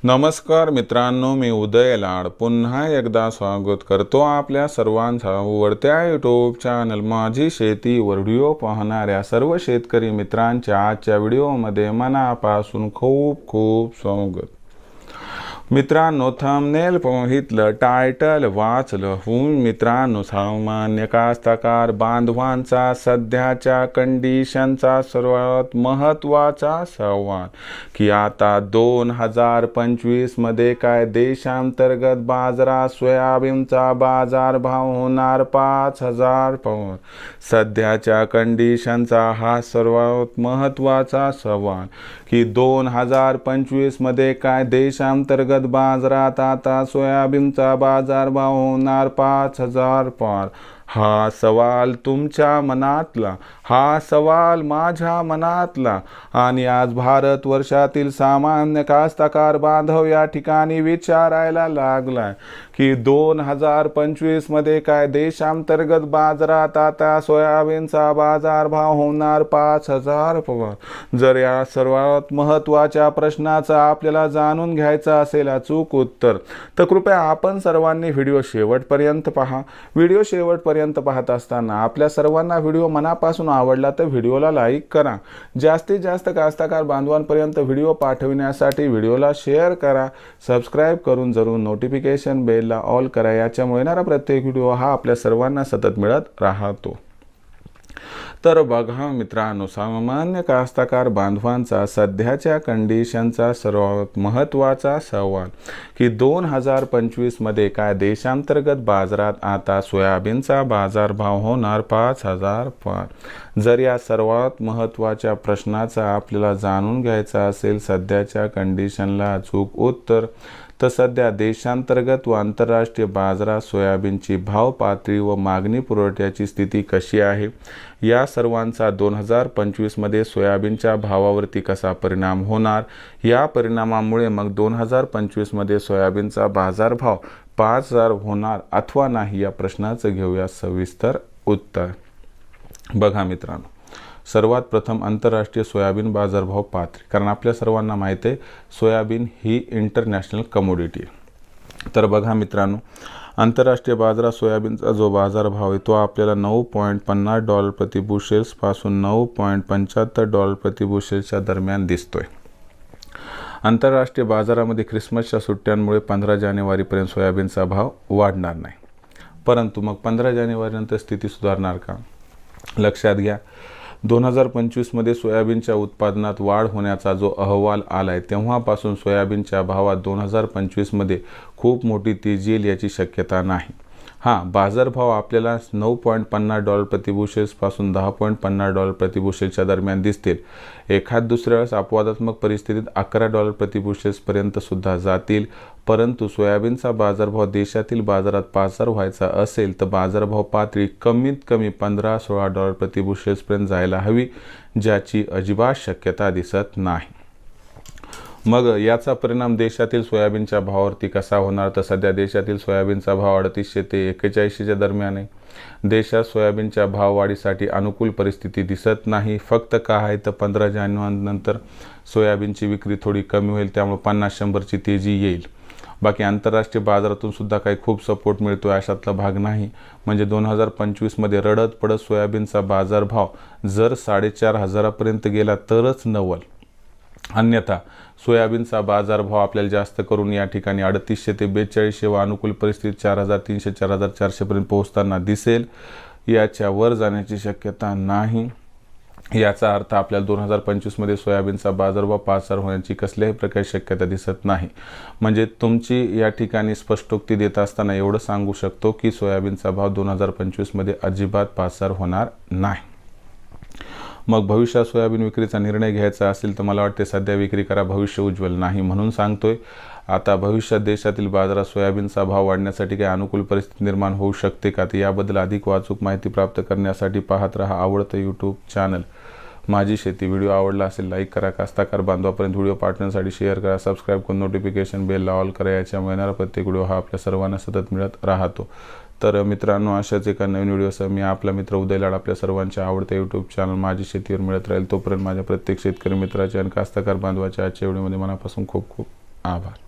नमस्कार मित्रांनो, मी उदय लाड पुन्हा एकदा स्वागत करतो आपल्या सर्वांचा आवडत्या यूट्यूब चॅनल माझी शेती वर व्हिडिओ पाहणाऱ्या सर्व शेतकरी मित्रांच्या आजच्या व्हिडिओमध्ये मनापासून खूप खूप स्वागत. मित्रांनो, थंबनेल पाहितलं, टायटल वाचलं, मित्रांनो सामान्य कास्तकार बांधवांचा सध्याच्या कंडिशनचा सर्वात महत्त्वाचा सवाल की आता 2025 मध्ये काय देशांतर्गत बाजारात सोयाबीनचा बाजारभाव होणार 5,000 पॉवर. सध्याच्या कंडिशनचा हा सर्वात महत्त्वाचा सवाल की 2025 मध्ये काय देशांतर्गत बाजारात आता सोयाबीनचा बाजारभाव होणार 5,000 पार. हा सवाल तुमच्या मनातला, हा सवाल माझ्या मनातला आणि आज भारत वर्षातील सामान्य कास्तकार बांधव या ठिकाणी विचारायला लागलाय की 2025 मध्ये काय देशांतर्गत बाजारात आता सोयाबीनचा बाजारभाव होणार 5,000 पवार. जर या सर्वात महत्त्वाच्या प्रश्नाचा आपल्याला जाणून घ्यायचा असेल अचूक उत्तर, तर कृपया आपण सर्वांनी व्हिडिओ शेवटपर्यंत पहा. व्हिडिओ शेवटपर्यंत पाहत असताना आपल्या सर्वांना व्हिडिओ मनापासून आवडला तर व्हिडिओला लाईक करा. जास्तीत जास्त कास्तकार बांधवांपर्यंत व्हिडिओ पाठविण्यासाठी व्हिडिओला शेअर करा. सबस्क्राईब करून जरूर नोटिफिकेशन बेलला ऑल करा. याच्यामुळे येणारा प्रत्येक व्हिडिओ हा आपल्या सर्वांना सतत मिळत राहतो. तर बघा मित्रांनो, सामान्य कास्तकार बांधवांचा सध्याच्या कंडिशनचा सर्वात महत्त्वाचा सवाल की 2025 मध्ये काय देशांतर्गत बाजारात आता सोयाबीनचा बाजारभाव होणार 5,000 पार. जर या सर्वात महत्त्वाच्या प्रश्नाचा आपल्याला जाणून घ्यायचा असेल सध्याच्या कंडिशनला अचूक उत्तर, तर सध्या देशांतर्गत व आंतरराष्ट्रीय बाजारात सोयाबीनची भाव पातळी व मागणी पुरवठ्याची स्थिती कशी आहे, या सर्वांचा 2025 मध्ये सोयाबीनच्या भावावरती कसा परिणाम होणार, या परिणामामुळे मग 2025 मध्ये सोयाबीनचा बाजारभाव 5,000 होणार अथवा नाही, या प्रश्नाचं घेऊया सविस्तर उत्तर. बघा मित्रांनो, सर्वात प्रथम आंतरराष्ट्रीय सोयाबीन बाजारभाव पातळी, कारण आपल्या सर्वांना माहीत आहे सोयाबीन ही इंटरनॅशनल कमोडिटी आहे. तर बघा मित्रांनो, आंतरराष्ट्रीय बाजारात सोयाबीनचा जो बाजारभाव आहे तो आपल्याला $9.50 प्रति बुशेल्स पासून $9.75 प्रति बुशेल्सच्या दरम्यान दिसतोय. आंतरराष्ट्रीय बाजारामध्ये ख्रिसमसच्या सुट्ट्यांमुळे 15 जानेवारीपर्यंत सोयाबीनचा भाव वाढणार नाही, परंतु मग 15 जानेवारीनंतर स्थिती सुधारणार का? लक्षात घ्या, 2025 मध्ये सोयाबीनच्या उत्पादनात वाढ होण्याचा जो अहवाल आलाय तेव्हापासून सोयाबीनच्या भावात 2025 मध्ये खूप मोठी तेजी येईल याची शक्यता नाही. हां, बाजारभाव आपल्याला $9.50 प्रति बुशेल्स पासून $10.50 प्रति बुशेल्सच्या दरम्यान दिसतील. एखाद दुसऱ्या वेळेस अपवादात्मक परिस्थितीत $11 प्रति बुशेल्सपर्यंत सुद्धा जातील. परंतु सोयाबीनचा बाजारभाव देशातील बाजारात 5,000 व्हायचा असेल तर बाजारभाव पातळी कमीत कमी $15-16 प्रति बुशेल्सपर्यंत जायला हवी, ज्याची अजिबात शक्यता दिसत नाही. मग याचा परिणाम देशातील सोयाबीनच्या भावावरती कसा होणार, तर सध्या देशातील सोयाबीनचा भाव 3800 ते 4100च्या दरम्यान आहे. देशात सोयाबीनच्या भाववाढीसाठी अनुकूल परिस्थिती दिसत नाही. फक्त काय आहे तर 15 जानेवारीनंतर सोयाबीनची विक्री थोडी कमी होईल, त्यामुळे 50-100ची तेजी येईल. बाकी आंतरराष्ट्रीय बाजारातून सुद्धा काही खूप सपोर्ट मिळतो अशातला भाग नाही. म्हणजे 2025 मध्ये रडत पडत सोयाबीनचा बाजारभाव जर 4,500 पर्यंत गेला तरच नवल, अन्यथा सोयाबीनचा बाजारभाव आपल्याला जास्त करून या ठिकाणी 3800 ते 4200 व अनुकूल परिस्थितीत 4,300-4,400 पर्यंत पोहोचताना दिसेल. याच्या वर जाण्याची शक्यता नाही. याचा अर्थ आपल्याला 2025 मध्ये सोयाबीनचा बाजारभाव 5,000 होण्याची कसल्याही प्रकारची शक्यता दिसत नाही. म्हणजे तुमची या ठिकाणी स्पष्टोक्ती देत असताना एवढं सांगू शकतो की सोयाबीनचा भाव 2025 मध्ये अजिबात 5,000 होणार नाही. मग भविष्यात सोयाबीन विक्रीचा निर्णय घ्यायचा असेल तर मला वाटते सध्या विक्री करा, भविष्य उज्ज्वल नाही. म्हणून सांगतोय, आता भविष्यात देशातील बाजारात सोयाबीनचा भाव वाढण्यासाठी काही अनुकूल परिस्थिती निर्माण होऊ शकते का, तर याबद्दल अधिक वाचूक माहिती प्राप्त करण्यासाठी पाहत रहा आवडतं यूट्यूब चॅनल माझी शेती. व्हिडिओ आवडला असेल लाईक करा, कास्तकार बांधवापर्यंत व्हिडिओ पाठवण्यासाठी शेअर करा, सबस्क्राईब करून नोटिफिकेशन बेलला ऑल करा. याच्यामुळे येणारा प्रत्येक व्हिडिओ हा आपल्या सर्वांना सतत मिळत राहतो. तर मित्रांनो, अशाच एका नवीन व्हिडिओसह मी आपला मित्र उदय लाड आपल्या सर्वांच्या आवडत्या यूट्यूब चॅनल माझी शेतीवर मिळत राहील. तोपर्यंत माझ्या प्रत्येक शेतकरी मित्राचे आणि कास्तकार बांधवाच्या आजच्या व्हिडिओमध्ये मनापासून खूप खूप आभार.